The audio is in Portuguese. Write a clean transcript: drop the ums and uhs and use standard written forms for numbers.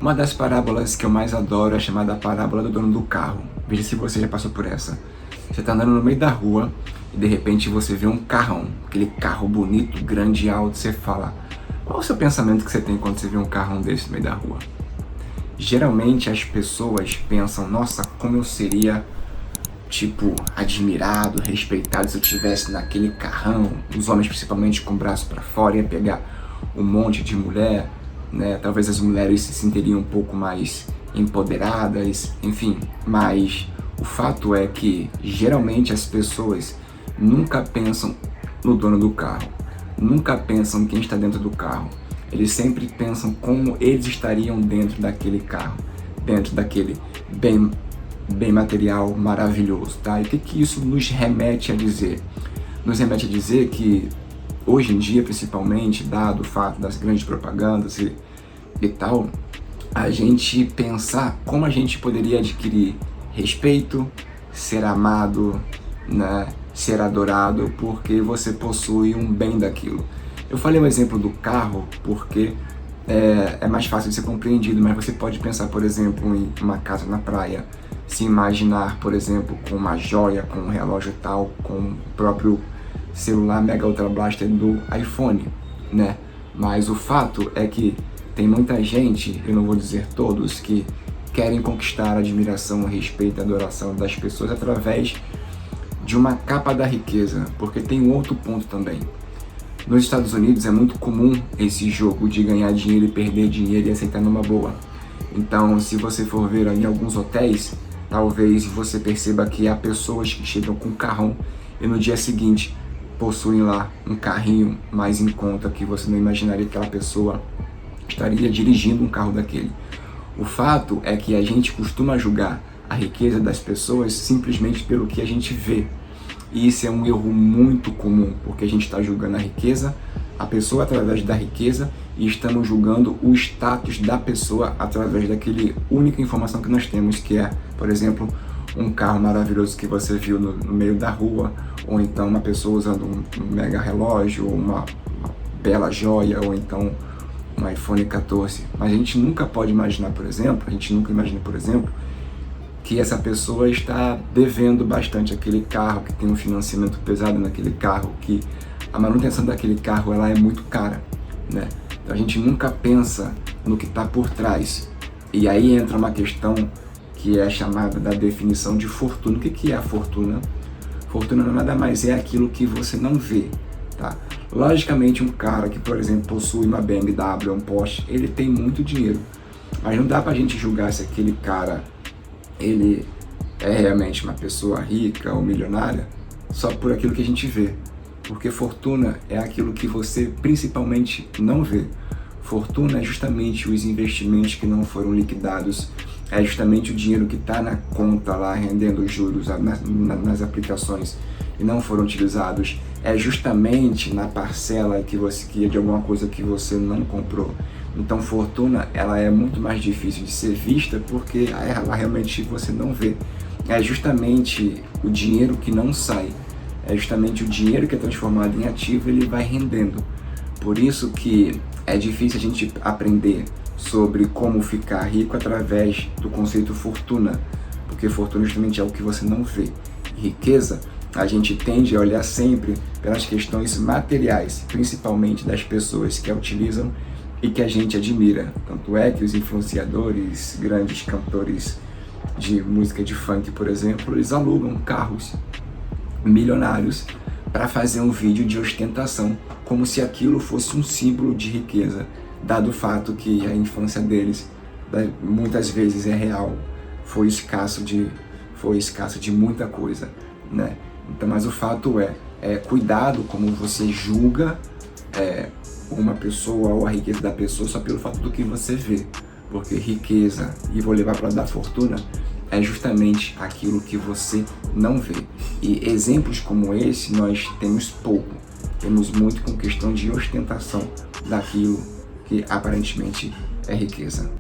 Uma das parábolas que eu mais adoro é chamada parábola do dono do carro. Veja se você já passou por essa. Você está andando no meio da rua e de repente você vê um carrão, aquele carro bonito, grande e alto. Você fala, qual é o seu pensamento que você tem quando você vê um carrão desse no meio da rua? Geralmente as pessoas pensam, nossa, como eu seria, admirado, respeitado se eu estivesse naquele carrão. Os homens principalmente com o braço para fora, ia pegar um monte de mulher, né? Talvez as mulheres se sentiriam um pouco mais empoderadas, enfim. Mas o fato é que geralmente as pessoas nunca pensam no dono do carro, nunca pensam em quem está dentro do carro. Eles sempre pensam como eles estariam dentro daquele carro, dentro daquele bem material maravilhoso, tá? E o que isso nos remete a dizer? Nos remete a dizer que hoje em dia, principalmente, dado o fato das grandes propagandas e tal, a gente pensar como a gente poderia adquirir respeito, ser amado, né, ser adorado, porque você possui um bem daquilo. Eu falei o exemplo do carro porque é mais fácil de ser compreendido, mas você pode pensar, por exemplo, em uma casa na praia, se imaginar, por exemplo, com uma joia, com um relógio tal, com o próprio celular Mega Ultra Blaster do iPhone, né? Mas o fato é que tem muita gente, eu não vou dizer todos, que querem conquistar a admiração, o respeito e a adoração das pessoas através de uma capa da riqueza, porque tem um outro ponto também. Nos Estados Unidos é muito comum esse jogo de ganhar dinheiro e perder dinheiro e aceitar numa boa. Então, se você for ver em alguns hotéis, talvez você perceba que há pessoas que chegam com um carrão e no dia seguinte possuem lá um carrinho mais em conta que você não imaginaria que aquela pessoa estaria dirigindo um carro daquele. O fato é que a gente costuma julgar a riqueza das pessoas simplesmente pelo que a gente vê. E isso é um erro muito comum, porque a gente está julgando a riqueza, a pessoa através da riqueza, e estamos julgando o status da pessoa através daquele única informação que nós temos, que é, por exemplo, um carro maravilhoso que você viu no meio da rua, ou então uma pessoa usando um mega relógio, ou uma bela joia, ou então um iPhone 14. Mas a gente nunca pode imaginar, por exemplo, que essa pessoa está devendo bastante aquele carro, que tem um financiamento pesado naquele carro, que a manutenção daquele carro ela é muito cara, né? Então a gente nunca pensa no que está por trás. E aí entra uma questão que é chamada da definição de fortuna. O que é a fortuna? Fortuna nada mais é aquilo que você não vê, tá? Logicamente, um cara que, por exemplo, possui uma BMW, um Porsche, ele tem muito dinheiro. Mas não dá pra gente julgar se aquele cara ele é realmente uma pessoa rica ou milionária só por aquilo que a gente vê. Porque fortuna é aquilo que você principalmente não vê. Fortuna é justamente os investimentos que não foram liquidados, é justamente o dinheiro que está na conta lá rendendo juros nas aplicações e não foram utilizados, é justamente na parcela que de alguma coisa que você não comprou. Então fortuna ela é muito mais difícil de ser vista porque ela realmente você não vê. É justamente o dinheiro que não sai, é justamente o dinheiro que é transformado em ativo, ele vai rendendo. Por isso que é difícil a gente aprender sobre como ficar rico através do conceito fortuna, porque fortuna justamente é o que você não vê. Riqueza, a gente tende a olhar sempre pelas questões materiais, principalmente das pessoas que a utilizam e que a gente admira. Tanto é que os influenciadores, grandes cantores de música de funk, por exemplo, eles alugam carros milionários para fazer um vídeo de ostentação, como se aquilo fosse um símbolo de riqueza, dado o fato que a infância deles muitas vezes é real, foi escasso de muita coisa, né? Então, mas o fato é cuidado como você julga uma pessoa ou a riqueza da pessoa só pelo fato do que você vê, porque riqueza, e vou levar para dar fortuna, é justamente aquilo que você não vê. E exemplos como esse nós temos pouco, temos muito com questão de ostentação daquilo que aparentemente é riqueza.